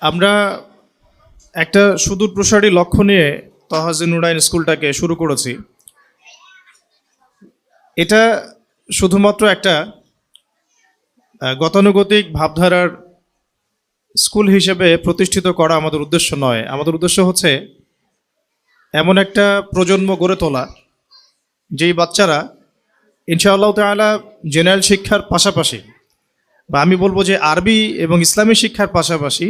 আমরা একটা সুদূর প্রসারী লক্ষ্য নিয়ে তহাজি নুরাইন স্কুলটাকে শুরু করেছি। এটা শুধুমাত্র একটা গতানুগতিক ভাবধারার স্কুল হিসেবে প্রতিষ্ঠিত করা আমাদের উদ্দেশ্য নয়। আমাদের উদ্দেশ্য হচ্ছে এমন একটা প্রজন্ম গড়ে তোলা যেই বাচ্চারা ইনশাআল্লাহ তাআলা জেনারেল শিক্ষার পাশাপাশি, বা আমি বলবো যে আরবি এবং ইসলামী শিক্ষার পাশাপাশি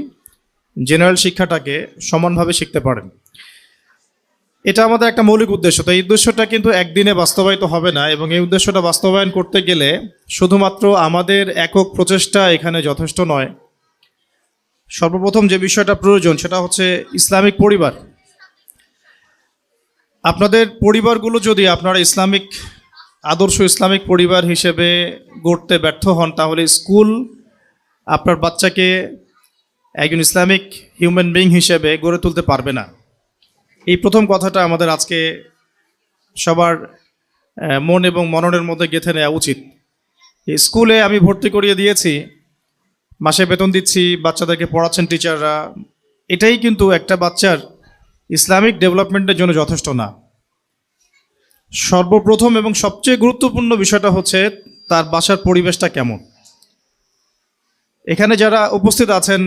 জেনারেল শিক্ষাটাকে সমানভাবে শিখতে পারেন। এটা আমাদের একটা মৌলিক উদ্দেশ্য। তো এই উদ্দেশ্যটা কিন্তু একদিনে বাস্তবায়িত হবে না, এবং এই উদ্দেশ্যটা বাস্তবায়ন করতে গেলে শুধুমাত্র আমাদের একক প্রচেষ্টা এখানে যথেষ্ট নয়। সর্বপ্রথম যে বিষয়টা প্রয়োজন সেটা হচ্ছে ইসলামিক পরিবার। আপনাদের পরিবারগুলো যদি আপনারা ইসলামিক আদর্শ ইসলামিক পরিবার হিসেবে গড়তে ব্যর্থ হন, তাহলে স্কুল আপনার বাচ্চাকে একজন ইসলামিক হিউম্যান বিইং হিসেবে গড়ে তুলতে পারবে না। এই প্রথম কথাটা আমাদের আজকে সবার মন এবং মননের মধ্যে গেঁথে নেওয়া উচিত। এই স্কুলে আমি ভর্তি করিয়ে দিয়েছি, মাসে বেতন দিচ্ছি, বাচ্চাদেরকে পড়াচ্ছেন টিচাররা, এটাই কিন্তু একটা বাচ্চার ইসলামিক ডেভেলপমেন্টের জন্য যথেষ্ট না। সর্বপ্রথম এবং সবচেয়ে গুরুত্বপূর্ণ বিষয়টা হচ্ছে তার বাসার পরিবেশটা কেমন। এখানে যারা উপস্থিত আছেন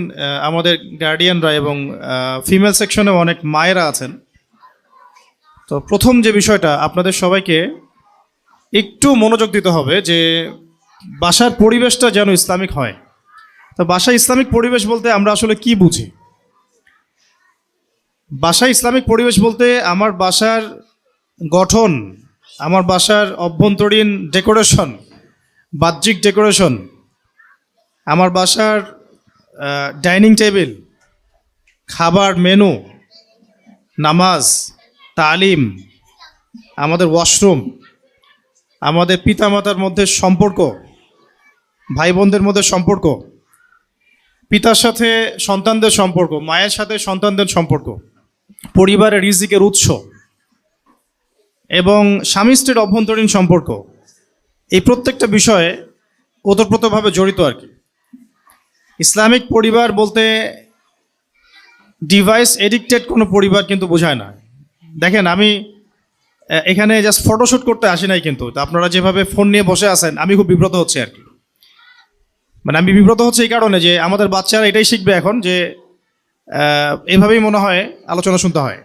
আমাদের গার্ডিয়ানরা এবং ফিমেল সেকশনে অনেক মায়েরা আছেন। তো প্রথম যে বিষয়টা আপনাদের সবাইকে একটু মনোযোগ দিতে হবে যে বাসার পরিবেশটা যেন ইসলামিক হয়। তো বাসায় ইসলামিক পরিবেশ বলতে আমরা আসলে কি বুঝি? বাসায় ইসলামিক পরিবেশ বলতে আমার বাসার গঠন, আমার বাসার অভ্যন্তরীণ ডেকোরেশন, বাহ্যিক ডেকোরেশন, আমার বাসার ডাইনিং টেবিল, খাবার মেনু, নামাজ, তালিম, আমাদের ওয়াশরুম, আমাদের পিতামাতার মধ্যে সম্পর্ক, ভাই বোনদের মধ্যে সম্পর্ক, পিতার সাথে সন্তানদের সম্পর্ক, মায়ের সাথে সন্তানদের সম্পর্ক, পরিবারের রিজিকের উৎস এবং স্বামী স্ত্রীর অভ্যন্তরীণ সম্পর্ক, এই প্রত্যেকটা বিষয়ে ওতপ্রোতভাবে জড়িত আর কি। ইসলামিক পরিবার বলতে ডিভাইস এডিক্টেড কোনো পরিবার কিন্তু বোঝায় না। দেখেন, আমি এখানে জাস্ট ফটোশ্যুট করতে আসি নাই, কিন্তু আপনারা যেভাবে ফোন নিয়ে বসে আছেন আমি খুব বিব্রত হচ্ছি আর কি। মানে আমি বিব্রত হচ্ছে এই কারণে যে আমাদের বাচ্চারা এটাই শিখবে এখন যে এভাবেই মনে হয় আলোচনা শুনতে হয়।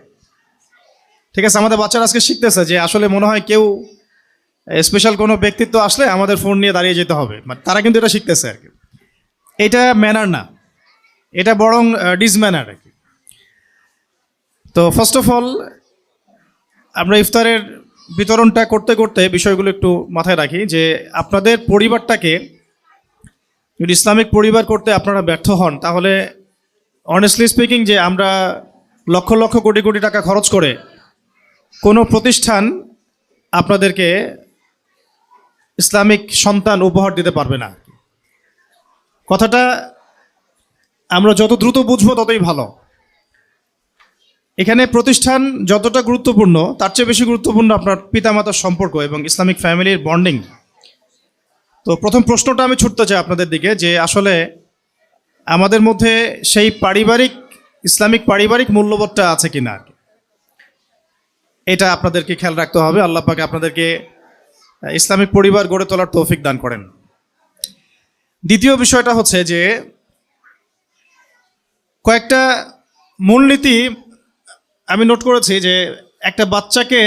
ঠিক আছে, আমাদের বাচ্চারা আজকে শিখতেছে যে আসলে মনে হয় কেউ স্পেশাল কোনো ব্যক্তিত্ব আসলে আমাদের ফোন নিয়ে দাঁড়িয়ে যেতে হবে। মানে তারা কিন্তু এটা শিখতেছে আর কি। এটা ম্যানার না, এটা বরং ডিসম্যানার আর কি। তো ফার্স্ট অফ অল আমরা ইফতারের বিতরণটা করতে করতে বিষয়গুলো একটু মাথায় রাখি যে আপনাদের পরিবারটাকে যদি ইসলামিক পরিবার করতে আপনারা ব্যর্থ হন, তাহলে অনেস্টলি স্পিকিং যে আমরা লক্ষ লক্ষ কোটি কোটি টাকা খরচ করে কোনো প্রতিষ্ঠান আপনাদেরকে ইসলামিক সন্তান উপহার দিতে পারবে না। কথাটা আমরা যত দ্রুত বুঝবো ততই ভালো। এখানে প্রতিষ্ঠান যতটা গুরুত্বপূর্ণ তার চেয়ে বেশি গুরুত্বপূর্ণ আপনার পিতামাতার সম্পর্ক এবং ইসলামিক ফ্যামিলির বন্ডিং। তো প্রথম প্রশ্নটা আমি ছুটতে চাই আপনাদের দিকে যে আসলে আমাদের মধ্যে সেই ইসলামিক পারিবারিক মূল্যবোধটা আছে কিনা, এটা আপনাদেরকে খেয়াল রাখতে হবে। আল্লাহ পাক আপনাদেরকে ইসলামিক পরিবার গড়ে তোলার তৌফিক দান করেন। দ্বিতীয় বিষয়টা হচ্ছে যে কয়েকটা মূলনীতি আমি নোট করেছি যে একটা বাচ্চাকে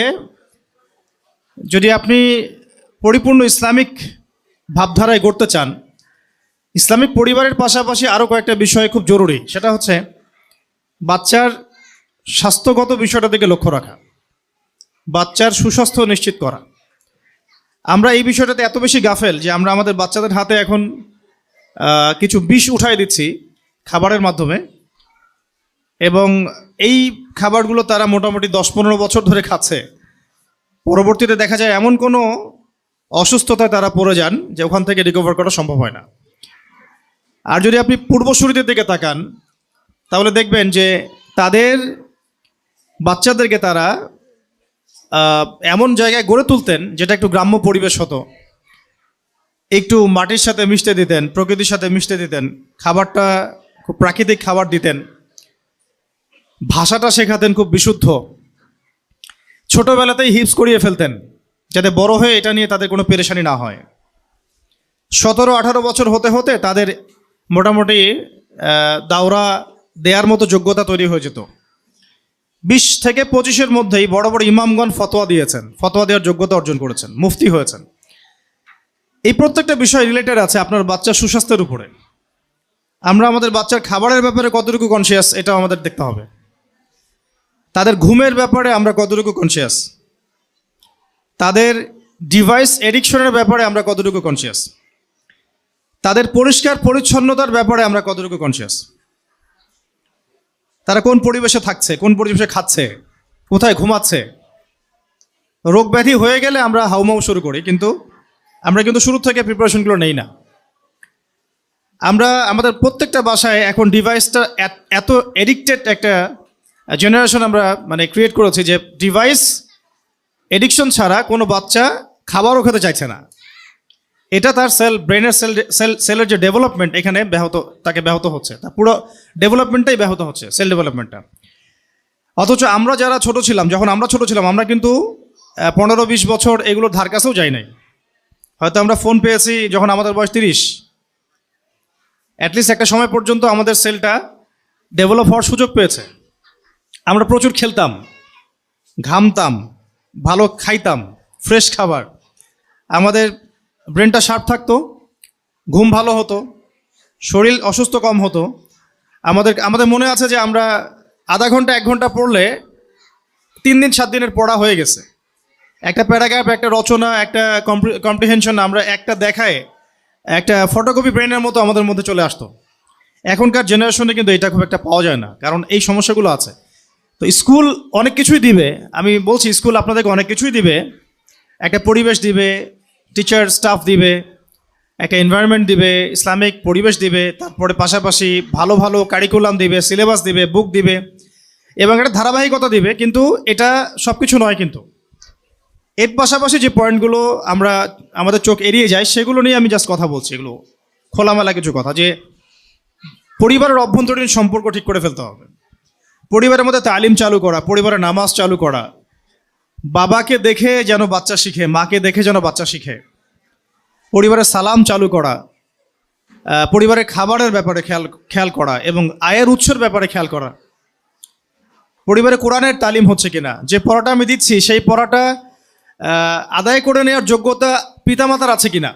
যদি আপনি পরিপূর্ণ ইসলামিক ভাবধারায় গড়তে চান, ইসলামিক পরিবারের পাশাপাশি আরও কয়েকটা বিষয় খুব জরুরি। সেটা হচ্ছে বাচ্চার স্বাস্থ্যগত বিষয়টা দিকে লক্ষ্য রাখা, বাচ্চার সুস্বাস্থ্য নিশ্চিত করা। আমরা এই বিষয়টাতে এত বেশি গাফেল যে আমরা আমাদের বাচ্চাদের হাতে এখন কিছু বিষ উঠাই দিচ্ছি খাবারের মাধ্যমে, এবং এই খাবারগুলো তারা মোটামুটি 10-15 বছর ধরে খাচ্ছে। পরবর্তীতে দেখা যায় এমন কোনো অসুস্থতায় তারা পড়ে যান যে ওখান থেকে রিকভার করা সম্ভব হয় না। আর যদি আপনি পূর্বসূরিদের দিকে তাকান তাহলে দেখবেন যে তাদের বাচ্চাদেরকে তারা এমন জায়গায় গড়ে তুলতেন যেটা একটু গ্রাম্য পরিবেশ হতো, একটু মাটির সাথে মিশতে দিতেন, প্রকৃতির সাথে মিশতে দিতেন, খাবারটা খুব প্রাকৃতিক খাবার দিতেন, ভাষাটা শেখাতেন খুব বিশুদ্ধ, ছোটবেলাতেই হিপস করিয়ে ফেলতেন যাতে বড় হয়ে এটা নিয়ে তাদের কোনো পেরেশানি না হয়। 17-18 বছর হতে হতে তাদের মোটামুটি দাওরা দেওয়ার মতো যোগ্যতা তৈরি হয়ে যেত। 20 থেকে 25-এর মধ্যেই বড় বড় ইমামগণ ফতোয়া দিয়েছেন, ফতোয়া দেওয়ার যোগ্যতা অর্জন করেছেন, মুফতি হয়েছেন। এই প্রত্যেকটা বিষয় রিলেটেড আছে আপনার বাচ্চার সুস্বাস্থ্যের উপরে। আমরা আমাদের বাচ্চার খাবারের ব্যাপারে কতটুকু কনসিয়াস এটাও আমাদের দেখতে হবে। তাদের ঘুমের ব্যাপারে আমরা কতটুকু কনসিয়াস, তাদের ডিভাইস এডিকশনের ব্যাপারে আমরা কতটুকু কনসিয়াস, তাদের পরিষ্কার পরিচ্ছন্নতার ব্যাপারে আমরা কতটুকু কনসিয়াস, তারা কোন পরিবেশে থাকছে, কোন পরিবেশে খাচ্ছে, কোথায় ঘুমাচ্ছে। রোগ ব্যাধি হয়ে গেলে আমরা হাউমাউ শুরু করি, কিন্তু আমরা কিন্তু শুরু থেকে প্রিপারেশনগুলো নেই না। আমরা আমাদের প্রত্যেকটা বাসায় এখন ডিভাইসটা এত এডিক্টেড একটা জেনারেশন আমরা মানে ক্রিয়েট করেছি যে ডিভাইস এডিকশন ছাড়া কোনো বাচ্চা খাবারও খেতে চাইছে না। এটা তার ব্রেনের সেলের যে ডেভেলপমেন্ট এখানে ব্যাহত হচ্ছে, তার পুরো ডেভেলপমেন্টটাই ব্যাহত হচ্ছে, সেল ডেভেলপমেন্টটা। অথচ আমরা যারা ছোট ছিলাম, যখন আমরা ছোট ছিলাম, আমরা কিন্তু 15-20 বছর এগুলোর ধার কাছেও যাই নাই। হয়তো আমরা ফোন পেয়েছি যখন আমাদের বয়স 30। অ্যাটলিস্ট একটা সময় পর্যন্ত আমাদের সেলটা ডেভেলপ হওয়ার সুযোগ পেয়েছে। আমরা প্রচুর খেলতাম, ঘামতাম, ভালো খাইতাম, ফ্রেশ খাবার, আমাদের ব্রেনটা শার্প থাকতো, ঘুম ভালো হতো, শরীর অসুস্থ কম হতো। আমাদের মনে আছে যে আমরা আধা ঘন্টা 1 ঘন্টা পড়লে 3 দিন 7 দিনের পড়া হয়ে গেছে। একটা প্যারাগ্রাফ, একটা রচনা, একটা কম্প্রিহেনশন আমরা একটা দেখায় একটা ফটোকপি ব্রেনের মতো আমাদের মধ্যে চলে আসতো। এখনকার জেনারেশনে কিন্তু এটা খুব একটা পাওয়া যায় না, কারণ এই সমস্যাগুলো আছে। তো স্কুল অনেক কিছুই দিবে, আমি বলছি স্কুল আপনাদেরকে অনেক কিছুই দিবে, একটা পরিবেশ দিবে, টিচার স্টাফ দিবে, একটা এনভায়রনমেন্ট দিবে, ইসলামিক পরিবেশ দিবে, তারপরে পাশাপাশি ভালো ভালো কারিকুলাম দিবে, সিলেবাস দিবে, বুক দিবে, এবং একটা ধারাবাহিকতা দিবে। কিন্তু এটা সব কিছু নয়। কিন্তু এর পাশাপাশি যে পয়েন্টগুলো আমাদের চোখ এড়িয়ে যায়, সেগুলো নিয়ে আমি জাস্ট কথা বলছি। এগুলো খোলামেলা কিছু কথা, যে পরিবারের অভ্যন্তরীণ সম্পর্ক ঠিক করে ফেলতে হবে, পরিবারের মধ্যে তালিম চালু করা, পরিবারের নামাজ চালু করা, বাবাকে দেখে যেন বাচ্চা শিখে, মাকে দেখে যেন বাচ্চা শিখে, পরিবারের সালাম চালু করা, পরিবারের খাবারের ব্যাপারে খেয়াল করা, এবং আয়ের উৎসের ব্যাপারে খেয়াল করা, পরিবারে কোরআনের তালিম হচ্ছে কিনা, যে পড়াটা আমি দিচ্ছি সেই পড়াটা আদায় করে নেওয়ার যোগ্যতা পিতামাতার আছে কিনা।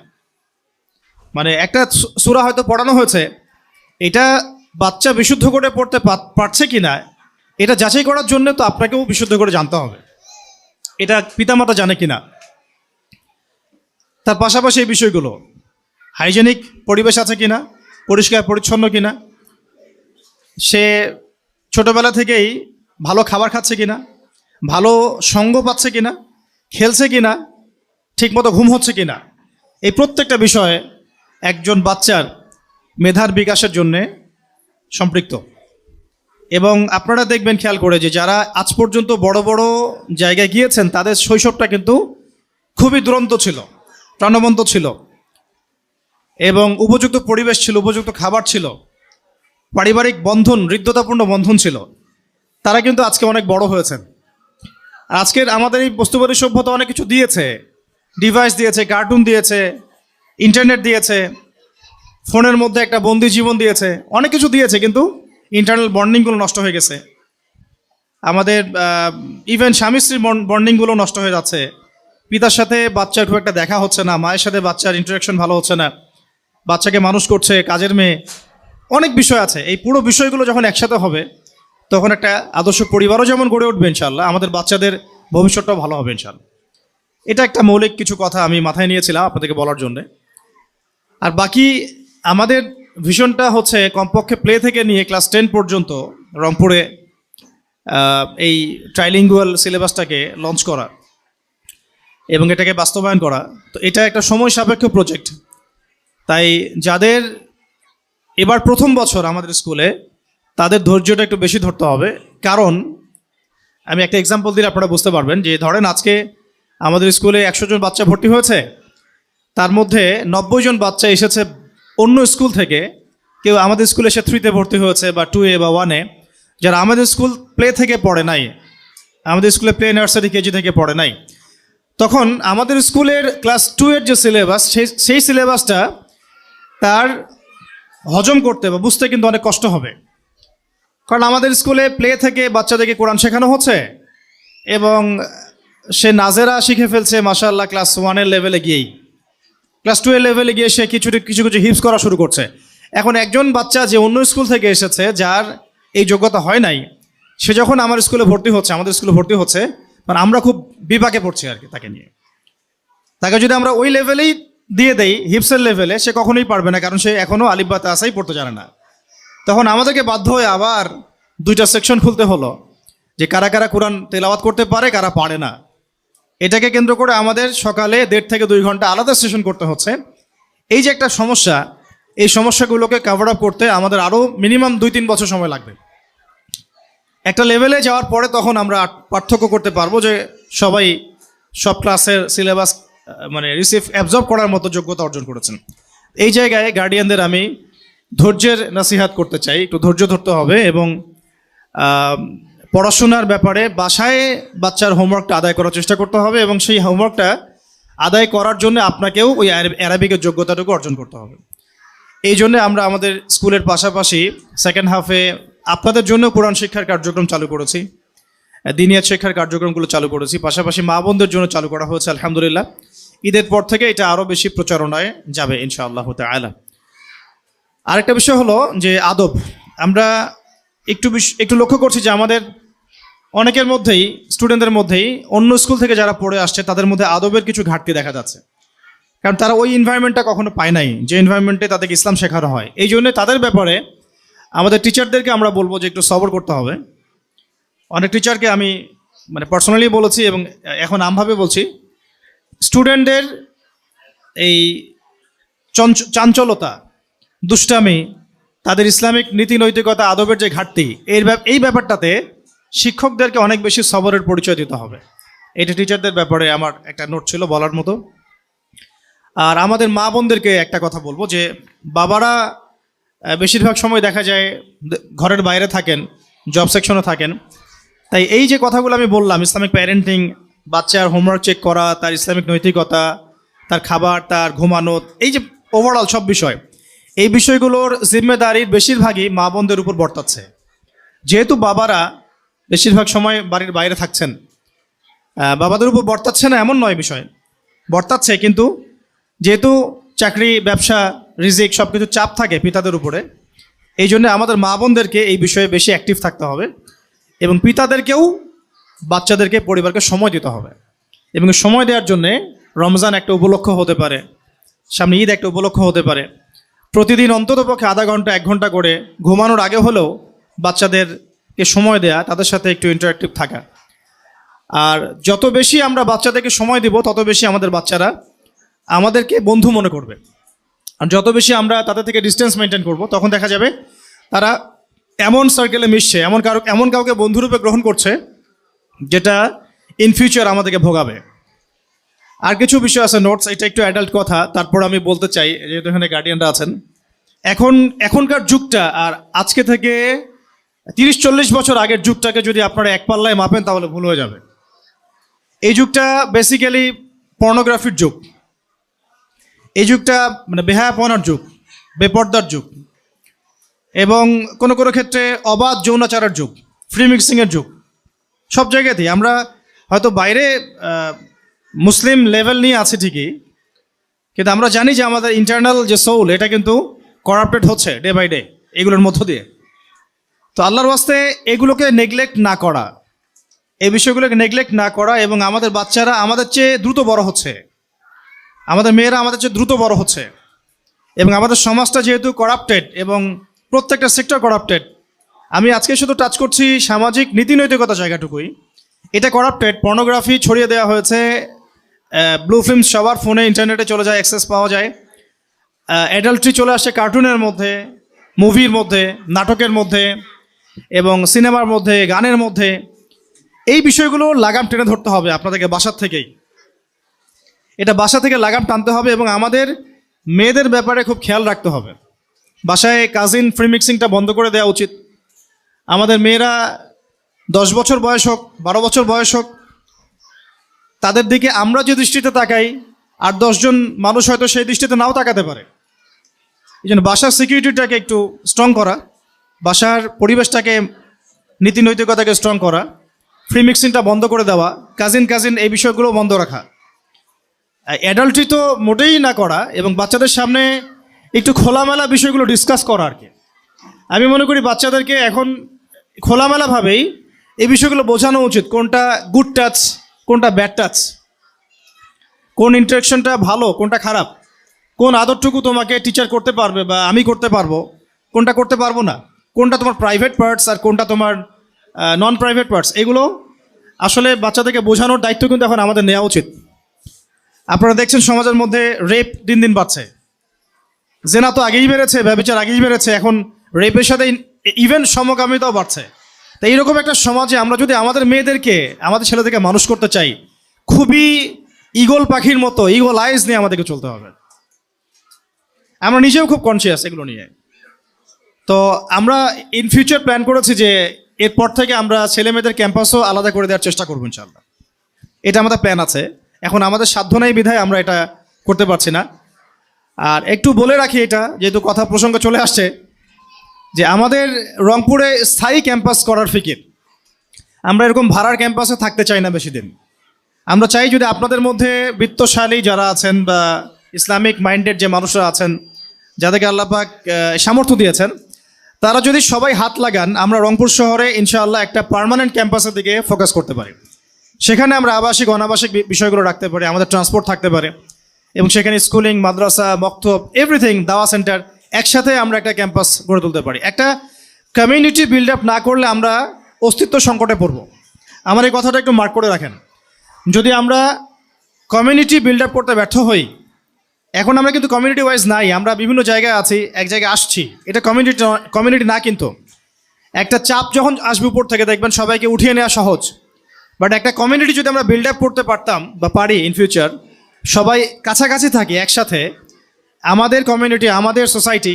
মানে একটা সূরা হয়তো পড়ানো হয়েছে, এটা বাচ্চা বিশুদ্ধ করে পড়তে পারছে কিনা, এটা যাচাই করার জন্য তো আপনাকেও বিশুদ্ধ করে জানতে হবে এটা পিতামাতা জানে কিনা। তার পাশাপাশি এই বিষয়গুলো, হাইজেনিক পরিবেশ আছে কিনা, পরিষ্কার পরিচ্ছন্ন কিনা, সে ছোটবেলা থেকেই ভালো খাবার খাচ্ছে কিনা, ভালো সঙ্গ পাচ্ছে কিনা, খেলছে কিনা, ঠিকমতো ঘুম হচ্ছে কিনা। এই প্রত্যেকটা বিষয়ে একজন বাচ্চার মেধার বিকাশের জন্যে সম্পৃক্ত। এবং আপনারা দেখবেন খেয়াল করে যে যারা আজ পর্যন্ত বড় বড় জায়গায় গিয়েছেন, তাদের শৈশবটা কিন্তু খুবই দুরন্ত ছিল, প্রাণবন্ত ছিল, এবং উপযুক্ত পরিবেশ ছিল, উপযুক্ত খাবার ছিল, পারিবারিক বন্ধন, হৃদ্যতাপূর্ণ বন্ধন ছিল। তারা কিন্তু আজকে অনেক বড় হয়েছেন। আজকের আমাদের এই বস্তুবাদী সভ্যতা অনেক কিছু দিয়েছে, ডিভাইস দিয়েছে, কার্টুন দিয়েছে, ইন্টারনেট দিয়েছে, ফোনের মধ্যে একটা বন্দি জীবন দিয়েছে, অনেক কিছু দিয়েছে, কিন্তু ইন্টারনাল বন্ডিংগুলো নষ্ট হয়ে গেছে। আমাদের ইভেন স্বামী স্ত্রীর বন্ডিংগুলো নষ্ট হয়ে যাচ্ছে। পিতার সাথে বাচ্চার খুব একটা দেখা হচ্ছে না, মায়ের সাথে বাচ্চার ইন্টারাকশন ভালো হচ্ছে না, বাচ্চাকে মানুষ করছে কাজের মেয়ে, অনেক বিষয় আছে। এই পুরো বিষয়গুলো যখন একসাথে হবে, তখন একটা আদর্শ পরিবারও যেমন গড়ে উঠবে ইনশাল্লাহ, আমাদের বাচ্চাদের ভবিষ্যৎটাও ভালো হবে ইনশাল্লাহ। এটা একটা মৌলিক কিছু কথা আমি মাথায় নিয়েছিলাম আপনাদেরকে বলার জন্যে। আর বাকি আমাদের ভিশনটা হচ্ছে কমপক্ষে প্লে থেকে নিয়ে ক্লাস 10 পর্যন্ত রংপুরে এই ট্রাইলিঙ্গুয়াল সিলেবাসটাকে লঞ্চ করা এবং এটাকে বাস্তবায়ন করা। তো এটা একটা সময় সাপেক্ষ প্রজেক্ট। তাই যাদের এবার প্রথম বছর আমাদের স্কুলে, তাদের ধৈর্যটা একটু বেশি ধরতে হবে। কারণ আমি একটা এক্সাম্পল দিলে আপনারা বুঝতে পারবেন, যে ধরেন আজকে আমাদের স্কুলে 100 জন বাচ্চা ভর্তি হয়েছে, তার মধ্যে 90 জন বাচ্চা এসেছে অন্য স্কুল থেকে, কেউ আমাদের স্কুলে এসে 3-তে ভর্তি হয়েছে বা 2A বা 1-এ, যারা আমাদের স্কুল প্লে থেকে পড়ে নাই, আমাদের স্কুলে প্লে নার্সারি কেজি থেকে পড়ে নাই, তখন আমাদের স্কুলের ক্লাস 2-এর যে সিলেবাস, সেই সিলেবাসটা তার হজম করতে বা বুঝতে কিন্তু অনেক কষ্ট হবে। কারণ আমাদের স্কুলে প্লে থেকে বাচ্চাদেরকে কোরআন শেখানো হচ্ছে এবং সে নাজেরা শিখে ফেলছে মাশাআল্লাহ ক্লাস 1-এর লেভেলে গিয়েই, ক্লাস 2-এর লেভেলে গিয়ে সে কিছু কিছু হিপস করা শুরু করছে। এখন একজন বাচ্চা যে অন্য স্কুল থেকে এসেছে, যার এই যোগ্যতা হয় নাই, সে যখন আমার স্কুলে ভর্তি হচ্ছে, আমাদের স্কুলে ভর্তি হচ্ছে, মানে আমরা খুব বিপাকে পড়ছি আর কি তাকে নিয়ে। তাকে যদি আমরা ওই লেভেলেই দিয়ে দেই, হিপসের লেভেলে, সে কখনোই পারবে না, কারণ সে এখনও আলিফ বা তাসাই পড়তে জানে না। তখন আমাদেরকে বাধ্য হয়ে আবার 2টা সেকশন খুলতে হলো, যে কারা কারা কোরআন তেলাওয়াত করতে পারে, কারা পারে না। এটাকে কেন্দ্র করে আমাদের সকালে 1.5 থেকে 2 ঘন্টা আলাদা সেশন করতে হচ্ছে। এই যে একটা সমস্যা, এই সমস্যাগুলোকে কভার আপ করতে আমাদের আরও মিনিমাম 2-3 বছর সময় লাগবে। একটা লেভেলে যাওয়ার পরে তখন আমরা পার্থক্য করতে পারবো যে সবাই সব ক্লাসের সিলেবাস মানে অ্যাবজর্ব করার মতো যোগ্যতা অর্জন করেছেন। এই জায়গায় গার্ডিয়ানদের আমি ধৈর্যের নাসিহাত করতে চাই, একটু ধৈর্য ধরতে হবে এবং পড়াশোনার ব্যাপারে বাসায় বাচ্চার হোমওয়ার্কটা আদায় করার চেষ্টা করতে হবে এবং সেই হোমওয়ার্কটা আদায় করার জন্য আপনাকেও ওই অ্যারাবিকের যোগ্যতাটুকু অর্জন করতে হবে। এই জন্য আমরা আমাদের স্কুলের পাশাপাশি সেকেন্ড হাফে আপনাদের জন্য কোরআন শিক্ষার কার্যক্রম চালু করেছি, দিনিয়াত শিক্ষার কার্যক্রমগুলো চালু করেছি, পাশাপাশি মা বোনদের জন্য চালু করা হয়েছে আলহামদুলিল্লাহ। ঈদের পর থেকে এটা আরও বেশি প্রচারণায় যাবে ইনশাআল্লাহ তাআলা। আরেকটা বিষয় হলো যে আদব। আমরা একটু লক্ষ্য করছি যে আমাদের অনেকের মধ্যেই, স্টুডেন্টদের মধ্যেই, অন্য স্কুল থেকে যারা পড়ে আসছে তাদের মধ্যে আদবের কিছু ঘাটতি দেখা যাচ্ছে। কারণ তারা ওই এনভায়রনমেন্টটা কখনো পায় নাই, যে এনভায়রনমেন্টে তাদেরকে ইসলাম শেখানো হয়। এই জন্য তাদের ব্যাপারে আমাদের টিচারদেরকে আমরা বলবো যে একটু সবর করতে হবে। অনেক টিচারকে আমি মানে পার্সোনালি বলেছি এবং এখন আমভাবে বলছি, স্টুডেন্টদের এই চাঞ্চলতা, দুষ্টামি, তাদের ইসলামিক নীতি নৈতিকতা, আদবের যে ঘাটতি, এই ব্যাপারটাতে শিক্ষকদেরকে অনেক বেশি সবরের পরিচয় দিতে হবে। এটা টিচারদের ব্যাপারে আমার একটা নোট ছিল বলার মতো। আর আমাদের মা বোনদেরকে একটা কথা বলবো যে বাবারা বেশিরভাগ সময় দেখা যায় ঘরের বাইরে থাকেন, জব সেকশনে থাকেন। তাই এই যে কথাগুলো আমি বললাম, ইসলামিক প্যারেন্টিং, বাচ্চার হোমওয়ার্ক চেক করা, তার ইসলামিক নৈতিকতা, তার খাবার, তার ঘুমানো, এই যে ওভারঅল সব বিষয়, এই বিষয়গুলোর জিম্মেদারির বেশিরভাগই মা বোনদের উপর বর্তাচ্ছে। যেহেতু বাবারা বেশিরভাগ সময় বাড়ির বাইরে থাকছেন, বাবাদের উপর বর্তাচ্ছে না এমন নয়, বিষয় বর্তাচ্ছে, কিন্তু যেহেতু চাকরি, ব্যবসা, রিজিক সব কিছু চাপ থাকে পিতাদের উপরে, এই জন্য আমাদের মা বোনদেরকে এই বিষয়ে বেশি অ্যাক্টিভ থাকতে হবে এবং পিতাদেরকেও বাচ্চাদেরকে, পরিবারকে সময় দিতে হবে। এবং সময় দেওয়ার জন্যে রমজান একটা উপলক্ষ হতে পারে, সামনে ঈদ একটা উপলক্ষ হতে পারে। প্রতিদিন অন্ততপক্ষে আধা ঘন্টা 1 ঘন্টা করে ঘুমানোর আগে হলেও বাচ্চাদেরকে সময় দেয়া, তাদের সাথে একটু ইন্টারাক্টিভ থাকা। আর যত বেশি আমরা বাচ্চাদেরকে সময় দিব, তত বেশি আমাদের বাচ্চারা আমাদেরকে বন্ধু মনে করবে। আর যত বেশি আমরা তাদের থেকে ডিস্টেন্স মেনটেন করব, তখন দেখা যাবে তারা এমন সার্কেলে মিশছে, এমন কাউকে বন্ধুরূপে গ্রহণ করছে যেটা ইন ফিউচার আমাদেরকে ভোগাবে। আর কিছু বিষয় আছে নোটস, এটা একটু অ্যাডাল্ট কথা, তারপর আমি বলতে চাই, যেহেতু এখানে গার্ডিয়ানরা আছেন। এখনকার যুগটা আর আজকে থেকে 30-40 বছর আগের যুগটাকে যদি আপনারা এক পাল্লায় মাপেন তাহলে ভুল হয়ে যাবে। এই যুগটা বেসিক্যালি পর্নোগ্রাফির যুগ, এই যুগটা মানে বেহায়াপনার যুগ, বেপর্দার যুগ এবং কোনো কোনো ক্ষেত্রে অবাধ যৌনাচারের যুগ, ফ্রি মিক্সিংয়ের যুগ। সব জায়গাতেই আমরা হয়তো বাইরে মুসলিম লেভেল নিয়ে আছে ঠিকই, কিন্তু আমরা জানি যে আমাদের ইন্টারনাল যে সোল, এটা কিন্তু করাপ্টেড হচ্ছে ডে বাই ডে এগুলোর মধ্য দিয়ে। তো আল্লাহর ওয়াস্তে এগুলোকে নেগলেক্ট না করা, এই বিষয়গুলোকে নেগলেক্ট না করা, এবং আমাদের বাচ্চারা আমাদের চেয়ে দ্রুত বড় হচ্ছে, আমাদের মেয়েরা আমাদের চেয়ে দ্রুত বড় হচ্ছে, এবং আমাদের সমাজটা যেহেতু করাপ্টেড এবং প্রত্যেকটা সেক্টর করাপ্টেড, আমি আজকে শুধু টাচ করছি সামাজিক নীতি নৈতিকতা জায়গাটুকুই, এটা করাপ্টেড। পর্নোগ্রাফি ছড়িয়ে দেওয়া হয়েছে, ব্লু ফিল্ম সবার ফোনে, ইন্টারনেটে চলে যায়, অ্যাক্সেস পাওয়া যায়। অ্যাডাল্ট্রি চলে আসে কার্টুনের মধ্যে, মুভির মধ্যে, নাটকের মধ্যে এবং সিনেমার মধ্যে, গানের মধ্যে। এই বিষয়গুলো লাগাম টেনে ধরতে হবে আপনাদেরকে বাসার থেকেই, এটা বাসা থেকে লাগাম টানতে হবে এবং আমাদের মেয়েদের ব্যাপারে খুব খেয়াল রাখতে হবে। বাসায় কাজিন ফ্রি মিক্সিংটা বন্ধ করে দেওয়া উচিত। আমাদের মেয়েরা 10 বছর বয়স হোক, 12 বছর বয়স হোক, তাদের দিকে আমরা যে দৃষ্টিতে তাকাই আর 10 জন মানুষ হয়তো সেই দৃষ্টিতে নাও তাকাতে পারে। এই জন্য বাসার সিকিউরিটিটাকে একটু স্ট্রং করা, বাসার পরিবেশটাকে, নীতি নৈতিকতাকে স্ট্রং করা, ফ্রি মিক্সিংটা বন্ধ করে দেওয়া, কাজিন এই বিষয়গুলো বন্ধ রাখা, অ্যাডাল্টই তো মোটেই না করা, এবং বাচ্চাদের সামনে একটু খোলামেলা বিষয়গুলো ডিসকাস করা আর কি। আমি মনে করি বাচ্চাদেরকে এখন খোলামেলাভাবেই এই বিষয়গুলো বোঝানো উচিত, কোনটা গুড টাচ, কোনটা ব্যাড টাচ, কোন ইন্টারেকশনটা ভালো, কোনটা খারাপ, কোন আদরটুকু তোমাকে টিচার করতে পারবে বা আমি করতে পারবো, কোনটা করতে পারবো না, কোনটা তোমার প্রাইভেট পার্টস আর কোনটা তোমার নন প্রাইভেট পার্টস। এগুলো আসলে বাচ্চাদেরকে বোঝানোর দায়িত্ব কিন্তু এখন আমাদের নেওয়া উচিত। আপনারা দেখছেন সমাজের মধ্যে রেপ দিন দিন বাড়ছে, জেনা তো আগেই বেড়েছে, ব্যভিচার আগেই বেড়েছে, এখন রেপের সাথে ইভেন সমকামিতাও বাড়ছে। তো এইরকম একটা সমাজে আমরা যদি আমাদের মেয়েদেরকে, আমাদের ছেলেদেরকে মানুষ করতে চাই, খুবই ঈগল পাখির মতো, ঈগল আইজ নিয়ে আমাদেরকে চলতে হবে। আমরা নিজেও খুব কনসিয়াস এগুলো নিয়ে। তো আমরা ইন ফিউচার প্ল্যান করেছি যে এরপর থেকে আমরা ছেলে মেয়েদের ক্যাম্পাসও আলাদা করে দেওয়ার চেষ্টা করবো ইনশাল্লাহ। এটা আমাদের প্ল্যান আছে। এখন আমাদের সাধ্য নেই বিধায় আমরা এটা করতে পারছি না। আর একটু বলে রাখি, এটা যেহেতু কথা প্রসঙ্গ চলে আসছে, যে আমাদের রংপুরে স্থায়ী ক্যাম্পাস করার ফিকির। আমরা এরকম ভাড়ার ক্যাম্পাসে থাকতে চাই না বেশি দিন। আমরা চাই যদি আপনাদের মধ্যে বিত্তশালী যারা আছেন বা ইসলামিক মাইন্ডেড যে মানুষরা আছেন, যাদেরকে আল্লাহ পাক সামর্থ্য দিয়েছেন, তারা যদি সবাই হাত লাগান, আমরা রংপুর শহরে ইনশাআল্লাহ একটা পার্মানেন্ট ক্যাম্পাসের দিকে ফোকাস করতে পারি। সেখানে আমরা আবাসিক অনাবাসিক বিষয়গুলো রাখতে পারি, আমাদের ট্রান্সপোর্ট থাকতে পারে, এবং সেখানে স্কুলিং, মাদ্রাসা, মক্তব, এভরিথিং, দাওয়া সেন্টার একসাথে আমরা একটা ক্যাম্পাস গড়ে তুলতে পারি। একটা কমিউনিটি বিল্ড আপ না করলে আমরা অস্তিত্ব সংকটে পড়ব। আমার এই কথাটা একটু মার্ক করে রাখেন। যদি আমরা কমিউনিটি বিল্ড আপ করতে ব্যর্থ হই, এখন আমরা কিন্তু কমিউনিটি ওয়াইজ নাই, আমরা বিভিন্ন জায়গায় আছি, এক জায়গায় আসছি, এটা কমিউনিটি না। কিন্তু একটা চাপ যখন আসবে উপর থেকে, দেখবেন সবাইকে উঠিয়ে নেওয়া সহজ। বাট একটা কমিউনিটি যদি আমরা বিল্ড আপ করতে পারতাম বা পারি ইন ফিউচার, সবাই কাছাকাছি থাকি একসাথে, আমাদের কমিউনিটি, আমাদের সোসাইটি,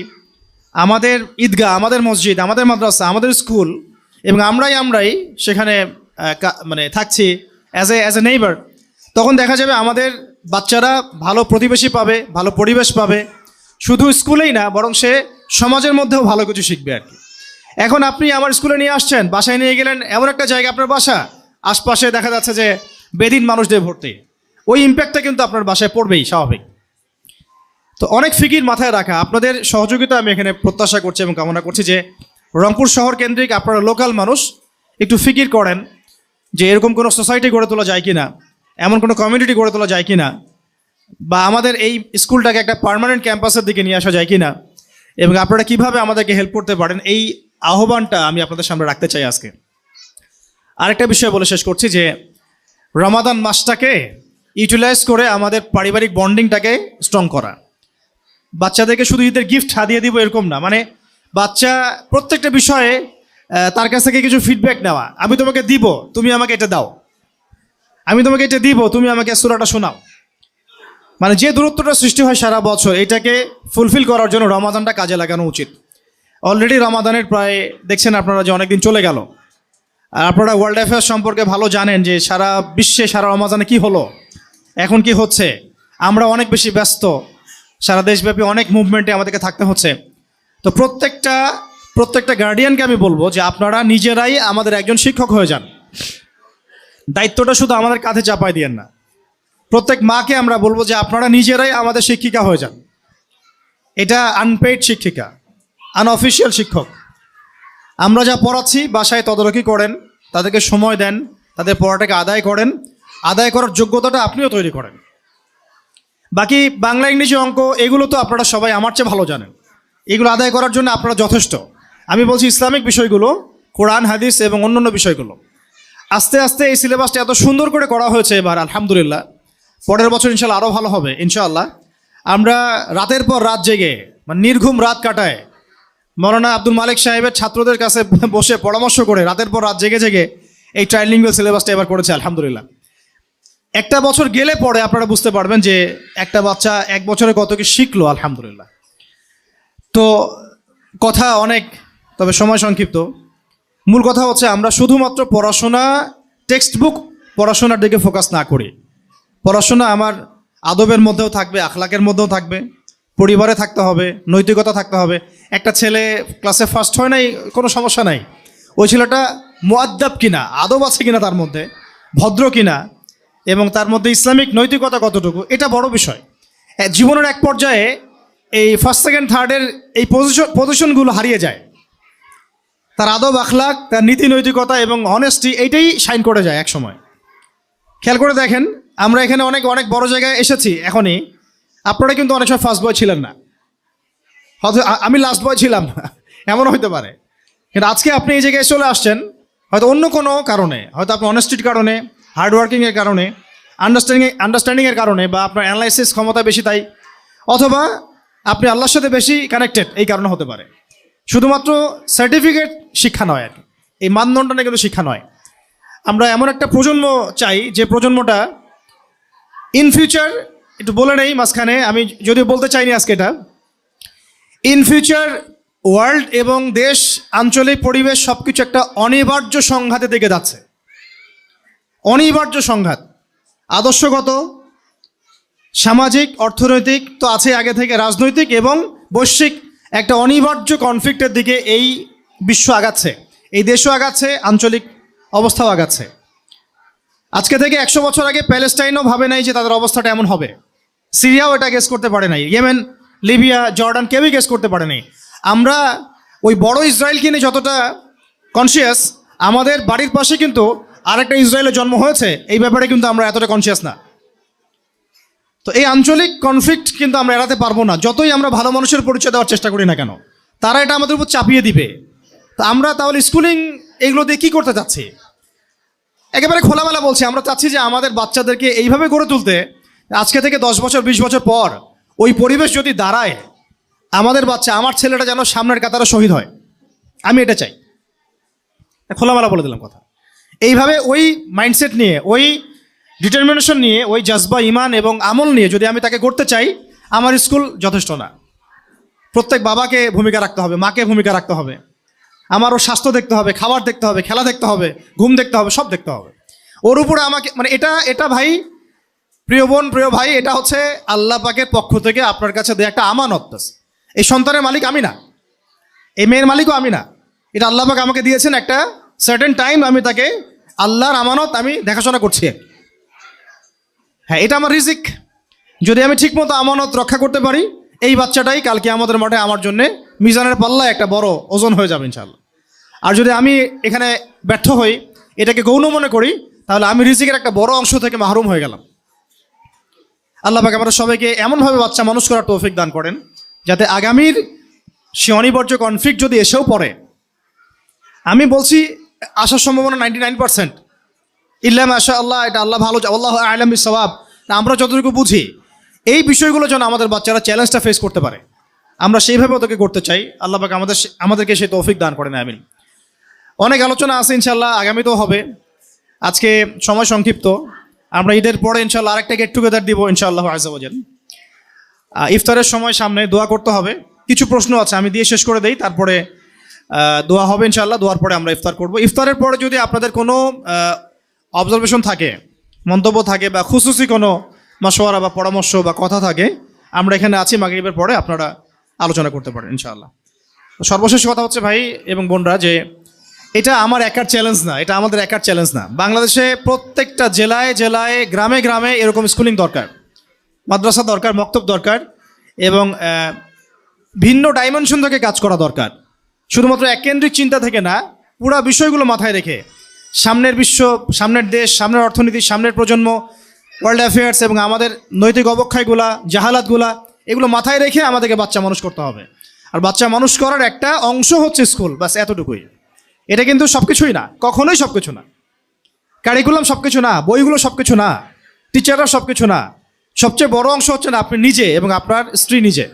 আমাদের ঈদগাহ, আমাদের মসজিদ, আমাদের মাদ্রাসা, আমাদের স্কুল, এবং আমরাই সেখানে মানে থাকছি অ্যাজ এ নেইবার, তখন দেখা যাবে আমাদের বাচ্চারা ভালো প্রতিবেশী পাবে, ভালো পরিবেশ পাবে। শুধু স্কুলেই না, বরং সে সমাজের মধ্যেও ভালো কিছু শিখবে আর কি। এখন আপনি আমার স্কুলে নিয়ে আসছেন, বাসায় নিয়ে গেলেন, এমন একটা জায়গা আপনার বাসা, আশপাশে দেখা যাচ্ছে যে বেদিন মানুষদের ভর্তি, ওই ইম্প্যাক্টটা কিন্তু আপনার বাসায় পড়বেই স্বাভাবিক। তো অনেক ফিকির মাথায় রাখা, আপনাদের সহযোগিতা আমি এখানে প্রত্যাশা করছি এবং কামনা করছি যে রংপুর শহর কেন্দ্রিক আপনারা লোকাল মানুষ একটু ফিকির করেন যে এরকম কোনো সোসাইটি গড়ে তোলা যায় কি না, এমন কোনো কমিউনিটি গড়ে তোলা যায় কি না, বা আমাদের এই স্কুলটাকে একটা পার্মানেন্ট ক্যাম্পাসের দিকে নিয়ে আসা যায় কি না, এবং আপনারা কিভাবে আমাদেরকে হেল্প করতে পারেন, এই আহ্বানটা আমি আপনাদের সামনে রাখতে চাই আজকে। আরেকটা বিষয় বলে শেষ করছি যে রমাদান মাসটাকে ইউটিলাইজ করে আমাদের পারিবারিক বন্ডিংটাকে স্ট্রং করা। বাচ্চাদেরকে শুধু ঈদের গিফট হাদিয়ে দিব এরকম না, মানে বাচ্চা প্রত্যেকটা বিষয়ে তার কাছ থেকে কিছু ফিডব্যাক নেওয়া। আমি তোমাকে দিব, তুমি আমাকে এটা দাও, আমি তোমাকে এটা দিব, তুমি আমাকে সূরাটা শোনাও। মানে যে দূরত্বটা সৃষ্টি হয় সারা বছর, এটাকে ফুলফিল করার জন্য রমাদানটা কাজে লাগানো উচিত। অলরেডি রমাদানের প্রায় দেখছেন আপনারা যে অনেকদিন চলে গেল। আর আপনারা ওয়ার্ল্ড অ্যাফেয়ার্স সম্পর্কে ভালো জানেন যে সারা বিশ্বে সারা রমাদানে কি হলো, এখন কি হচ্ছে। আমরা অনেক বেশি ব্যস্ত, সারা দেশব্যাপী অনেক মুভমেন্টে আমাদেরকে থাকতে হচ্ছে। তো প্রত্যেকটা গার্ডিয়ানকে আমি বলবো যে আপনারা নিজেরাই আমাদের একজন শিক্ষক হয়ে যান। দায়িত্বটা শুধু আমাদের কাঁধে চাপাই দিয়েন না। প্রত্যেক মাকে আমরা বলবো যে আপনারা নিজেরাই আমাদের শিক্ষিকা হয়ে যান। এটা আনপেইড শিক্ষিকা, আনঅফিসিয়াল শিক্ষক। আমরা যা পড়াচ্ছি বাসায় তদারকি করেন, তাদেরকে সময় দেন, তাদের পড়াটাকে আদায় করেন, আদায় করার যোগ্যতাটা আপনিও তৈরি করেন। বাকি বাংলা, ইংরেজি, অঙ্ক এগুলো তো আপনারা সবাই আমার চেয়ে ভালো জানেন, এগুলো আদায় করার জন্য আপনারা যথেষ্ট। আমি বলছি ইসলামিক বিষয়গুলো, কোরআন হাদিস এবং অন্যান্য বিষয়গুলো। আস্তে আস্তে এই সিলেবাসটা এত সুন্দর করে করা হয়েছে এবার, আলহামদুলিল্লাহ। পরের বছর ইনশাল্লাহ আরও ভালো হবে ইনশাআল্লাহ। আমরা রাতের পর রাত জেগে, মানে নির্ঘুম রাত কাটায়, মৌলানা আব্দুল মালিক সাহেবের ছাত্রদের কাছে বসে পরামর্শ করে রাতের পর রাত জেগে জেগে এই ট্রাইলিঙ্গুয়াল সিলেবাসটা এবার করেছে আলহামদুলিল্লাহ। একটা বছর গেলে পরে আপনারা বুঝতে পারবেন যে একটা বাচ্চা এক বছরে কত কি শিখলো আলহামদুলিল্লাহ। তো কথা অনেক, তবে সময় সংক্ষিপ্ত। মূল কথা হচ্ছে আমরা শুধুমাত্র পড়াশোনা, টেক্সট বুক পড়াশোনার দিকে ফোকাস না করি। পড়াশোনা আমার আদবের মধ্যেও থাকবে, আখলাকের মধ্যেও থাকবে, পরিবারে থাকতে হবে, নৈতিকতা থাকতে হবে। একটা ছেলে ক্লাসে ফার্স্ট হয় নাই, কোনো সমস্যা নাই। ওই ছেলেটা মুআদ্দাব কিনা, আদব আছে কিনা তার মধ্যে, ভদ্র কিনা, এবং তার মধ্যে ইসলামিক নৈতিকতা কতটুকু, এটা বড় বিষয়। জীবনের এক পর্যায়ে এই ফার্স্ট সেকেন্ড থার্ডের এই পজিশনগুলো হারিয়ে যায়। তার আদব আখলাক, তার নীতি নৈতিকতা এবং অনেস্টি, এইটাই শাইন করে যায় এক সময়। খেয়াল করে দেখেন, আমরা এখানে অনেক অনেক বড় জায়গায় এসেছি এখনই। আপনারা কিন্তু অনেক সময় ফার্স্ট বয় ছিলেন না, হয়তো আমি লাস্ট বয় ছিলাম না, এমনও হতে পারে। কিন্তু আজকে আপনি এই জায়গায় চলে আসছেন হয়তো অন্য কোনো কারণে, হয়তো আপনার অনেস্টির কারণে, হার্ডওয়ার্কিংয়ের কারণে, আন্ডারস্ট্যান্ডিংয়ের কারণে, বা আপনার অ্যানালাইসিস ক্ষমতা বেশি তাই, অথবা আপনি আল্লাহর সাথে বেশি কানেক্টেড, এই কারণে হতে পারে। শুধুমাত্র সার্টিফিকেট শিক্ষা নয় আর কি, এই মানদণ্ডটা কিন্তু শিক্ষা নয়। আমরা এমন একটা প্রজন্ম চাই যে প্রজন্মটা ইন ফিউচার, একটু বলে নেই মাঝখানে, আমি যদিও বলতে চাইনি আজকে এটা, ইন ফিউচার ওয়ার্ল্ড এবং দেশ, আঞ্চলিক পরিবেশ সব কিছু একটা অনিবার্য সংঘাতের দিকে যাচ্ছে। অনিবার্য সংঘাত, আদর্শগত, সামাজিক, অর্থনৈতিক তো আছে আগে থেকে, রাজনৈতিক এবং বৈশ্বিক একটা অনিবার্য কনফ্লিক্টের দিকে এই বিশ্ব আগাচ্ছে, এই দেশও আগাচ্ছে, আঞ্চলিক অবস্থাও আগাচ্ছে। আজকে থেকে 100 বছর আগে প্যালেস্টাইনও ভাবে নাই যে তাদের অবস্থাটা এমন হবে। সিরিয়াও এটা গেস করতে পারে নাই, ইয়েমেন, লিবিয়া, জর্ডান কেউই গেস করতে পারে নাই। আমরা ওই বড় ইসরায়েলকে নিয়ে যতটা কনসিয়াস, আমাদের বাড়ির পাশে কিন্তু আরেকটা ইসরায়েলের জন্ম হয়েছে, এই ব্যাপারে কিন্তু আমরা এতটা কনসিয়াস না। তো এই আঞ্চলিক কনফ্লিক্ট কিন্তু আমরা এড়াতে পারবো না, যতই আমরা ভালো মানুষের পরিচয় দেওয়ার চেষ্টা করি না কেন। তারা এটা আমাদের উপর চাপিয়ে দিবে। তো আমরা তাহলে স্কুলিং এগুলো দিয়ে কী করতে চাচ্ছি? একেবারে খোলামেলা বলছি, আমরা চাচ্ছি যে আমাদের বাচ্চাদেরকে এইভাবে গড়ে তুলতে, আজকে থেকে 10 বছর 20 বছর পর ওই পরিবেশ যদি দাঁড়ায়, আমাদের বাচ্চা, আমার ছেলেটা যেন সামনের কাতারে শহীদ হয়, আমি এটা চাই। খোলামেলা বলে দিলাম কথা। এইভাবে ওই মাইন্ডসেট নিয়ে, ওই ডিটারমিনেশন নিয়ে, ওই জজবা, ইমান এবং আমল নিয়ে যদি আমি তাকে করতে চাই, আমার স্কুল যথেষ্ট না। প্রত্যেক বাবাকে ভূমিকা রাখতে হবে, মাকে ভূমিকা রাখতে হবে, আমারও স্বাস্থ্য দেখতে হবে, খাবার দেখতে হবে, খেলা দেখতে হবে, ঘুম দেখতে হবে, সব দেখতে হবে। ওর উপরে আমাকে, মানে এটা ভাই, প্রিয় বোন, প্রিয় ভাই, এটা হচ্ছে আল্লাহ পাকের পক্ষ থেকে আপনার কাছে দেয়া একটা আমানত। এই সন্তানের মালিক আমি না, এই মেয়ের মালিকও আমি না, এটা আল্লাহ পাক আমাকে দিয়েছেন একটা সার্টেন টাইম, আমি তাকে আল্লাহর আমানত, আমি দেখাশোনা করছি। হ্যাঁ, এটা আমার রিজিক। যদি আমি ঠিকমতো আমানত রক্ষা করতে পারি, এই বাচ্চাটাই কালকে আমাদের মাঠে আমার জন্যে মিজানের পাল্লায় একটা বড় ওজন হয়ে যাবে ইনশাআল্লাহ। আর যদি আমি এখানে ব্যর্থ হই, এটাকে গৌণ মনে করি, তাহলে আমি রিজিকের একটা বড় অংশ থেকে মাহরুম হয়ে গেলাম। আল্লাহ পাক আমাদের সবাইকে এমনভাবে বাচ্চা মানুষ করার তৌফিক দান করেন, যাতে আগামীর সে অনিবার্য কনফ্লিক্ট যদি এসেও পড়ে, আমি বলছি আসার সম্ভাবনা 99%, ইল্লা মাশা আল্লাহ, এটা আল্লাহ ভালো, আল্লাহ আ'লাম বিস-সাওয়াব। আমরা যতটুকু বুঝি, এই বিষয়গুলো যেন আমাদের বাচ্চারা চ্যালেঞ্জটা ফেস করতে পারে, আমরা সেইভাবে ওদেরকে করতে চাই। আল্লাহ পাক আমাদেরকে সেই তৌফিক দান করেন, আমিন। অনেক আলোচনা আছে ইনশাল্লাহ, আগামীতেও হবে। আজকে সময় সংক্ষিপ্ত, আমরা ঈদের পরে ইনশাল্লাহ আরেকটা গেট টুগেদার দিব ইনশাআল্লাহ আযজা ওয়া জাল। ইফতারের সময় সামনে, দোয়া করতে হবে। কিছু প্রশ্ন আছে, আমি দিয়ে শেষ করে দেই, তারপরে দোয়া হবে ইনশাআল্লাহ। দোয়ার পরে আমরা ইফতার করব। ইফতারের পরে যদি আপনাদের কোনো অবজারভেশন থাকে, মন্তব্য থাকে, বা খুসুসি কোনো মাশওয়ারা বা পরামর্শ বা কথা থাকে, আমরা এখানে আছি, মাগরিবের পরে আপনারা আলোচনা করতে পারেন ইনশাআল্লাহ। সর্বশেষ কথা হচ্ছে ভাই এবং বোনরা, যে এটা আমার একার চ্যালেঞ্জ না, এটা আমাদের একার চ্যালেঞ্জ না। বাংলাদেশে প্রত্যেকটা জেলায় জেলায়, গ্রামে গ্রামে এরকম স্কুলিং দরকার, মাদ্রাসা দরকার, মক্তব দরকার, এবং ভিন্ন ডাইমেনশন থেকে কাজ করা দরকার। শুধুমাত্র এককেন্দ্রিক চিন্তা থেকে না, পুরা বিষয়গুলো মাথায় রেখে সামনের বিশ্ব, সামনের দেশ, সামনের অর্থনীতি, সামনের প্রজন্ম, ওয়ার্ল্ড অ্যাফেয়ার্স এবং আমাদের নৈতিক অবক্ষয়গুলা, জাহালাতগুলা, এগুলো মাথায় রেখে আমাদেরকে বাচ্চা মানুষ করতে হবে। আর বাচ্চা মানুষ করার একটা অংশ হচ্ছে স্কুল, বাস এতটুকুই। এটা কিন্তু সব কিছুই না, কখনোই সব কিছু না। কারিকুলাম সব কিছু না, বইগুলো সব কিছু না, টিচাররা সব কিছু না। সবচেয়ে বড় অংশ হচ্ছে না আপনি নিজে এবং আপনার স্ত্রী নিজে।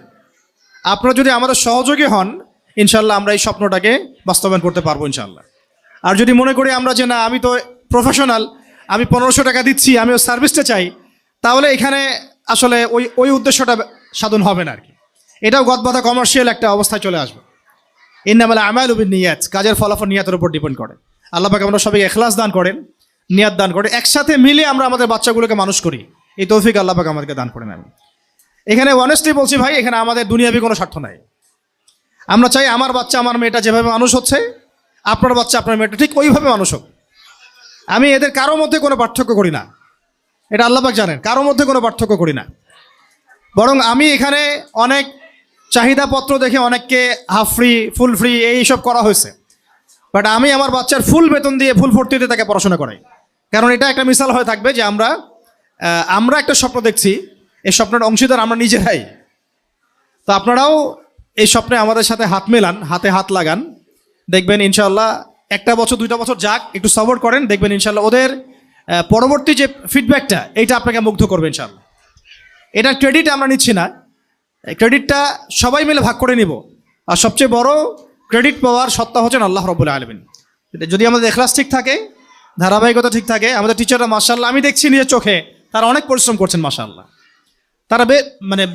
আপনারা যদি আমাদের সহযোগী হন, ইনশাল্লাহ আমরা এই স্বপ্নটাকে বাস্তবায়ন করতে পারবো ইনশাল্লাহ। আর যদি মনে করি আমরা যে না, আমি তো প্রফেশনাল, আমি 1500 টাকা দিচ্ছি, আমি ওই সার্ভিসটা চাই, তাহলে এখানে আসলে ওই উদ্দেশ্যটা সাধন হবে না আর কি। এটাও গদবাধা কমার্শিয়াল একটা অবস্থায় চলে আসবে। ইন্নামাল আমালু বিন্নিয়াত, কাজের ফলাফল নিয়াতের উপর ডিপেন্ড করে। আল্লাহ পাক আমরা সবাইকে ইখলাস দান করেন, নিয়াত দান করে, একসাথে মিলে আমরা আমাদের বাচ্চাগুলোকে মানুষ করি, এই তৌফিক আল্লাহ পাক আমাদেরকে দান করেন। আমি এখানে অনেস্টলি বলছি ভাই, এখানে আমাদের দুনিয়াবি কোনো স্বার্থ নাই। আমরা চাই আমার বাচ্চা আমার মেয়েটা যেভাবে মানুষ হচ্ছে, আপনার বাচ্চা আপনার মেয়েটা ঠিক ওইভাবে মানুষ হোক। আমি এদের কারোর মধ্যে কোনো পার্থক্য করি না, এটা আল্লাহ পাক জানেন, কারোর মধ্যে কোনো পার্থক্য করি না। বরং আমি এখানে অনেক চাহিদাপত্র দেখে অনেককে হাফ ফ্রি, ফুল ফ্রি এইসব করা হয়েছে, বাট আমি আমার বাচ্চার ফুল বেতন দিয়ে ফুল ভর্তিতে তাকে পড়াশোনা করাই। কারণ এটা একটা মিসাল হয়ে থাকবে যে আমরা একটা স্বপ্ন দেখছি, এই স্বপ্নের অংশীদার আমরা নিজেরাই। তো আপনারাও এই স্বপ্নে আমাদের সাথে হাত মেলান, হাতে হাত লাগান, দেখবেন ইনশাআল্লাহ একটা বছর 2টা বছর যাক, একটু সাপোর্ট করেন, দেখবেন ইনশাআল্লাহ ওদের পরবর্তী যে ফিডব্যাকটা এইটা আপনাকে মুগ্ধ করবে ইনশাআল্লাহ। এটার ক্রেডিট আমরা নিচ্ছি না, ক্রেডিটটা সবাই মিলে ভাগ করে নিব। আর সবচেয়ে বড় ক্রেডিট পাওয়ার সত্তা হচ্ছেন আল্লাহ রাব্বুল আলামিন। যদি আমাদের ইখলাস ঠিক থাকে, ধারাবাহিকতা ঠিক থাকে, আমাদের টিচাররা মাশাআল্লাহ আমি দেখছি নিজের চোখে তারা অনেক পরিশ্রম করছেন মাশাআল্লাহ, তারা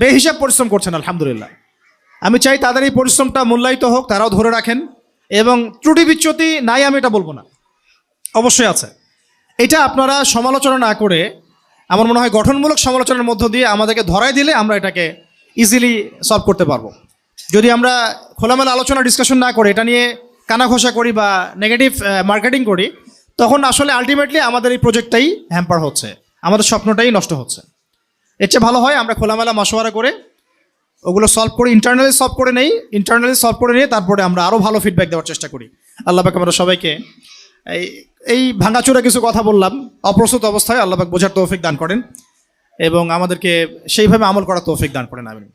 বেহিসাব পরিশ্রম করছেন আলহামদুলিল্লাহ। আমি চাই তাদের এই পরিশ্রমটা মূল্যায়িত হোক, তারাও ধরে রাখেন, এবং ত্রুটি বিচ্যুতি নাই আমি এটা বলবো না, অবশ্যই আছে। এটা আপনারা সমালোচনা না করে আমার মনে হয় গঠনমূলক সমালোচনার মধ্য দিয়ে আমাদেরকে ধরাই দিলে আমরা এটাকে ইজিলি সলভ করতে পারবো। যদি আমরা খোলামেলা আলোচনা ডিসকাশন না করে এটা নিয়ে কানাঘষা করি বা নেগেটিভ মার্কেটিং করি, তখন আসলে আলটিমেটলি আমাদের এই প্রজেক্টটাই হ্যাম্পার হচ্ছে, আমাদের স্বপ্নটাই নষ্ট হচ্ছে। এর চেয়ে ভালো হয় আমরা খোলামেলা মাসোয়ারা করে ওগুলো সলভ করে ইন্টারনালি সলভ করে নিয়ে তারপরে আমরা আরও ভালো ফিডব্যাক দেওয়ার চেষ্টা করি। আল্লাহ পাক আমরা সবাইকে এই ভাঙাচোরা কিছু কথা বললাম অপ্রস্তুত অবস্থায়, আল্লাহ পাক বোঝার তৌফিক দান করেন এবং আমাদেরকে সেইভাবে আমল করার তৌফিক দান করেন। আমিন।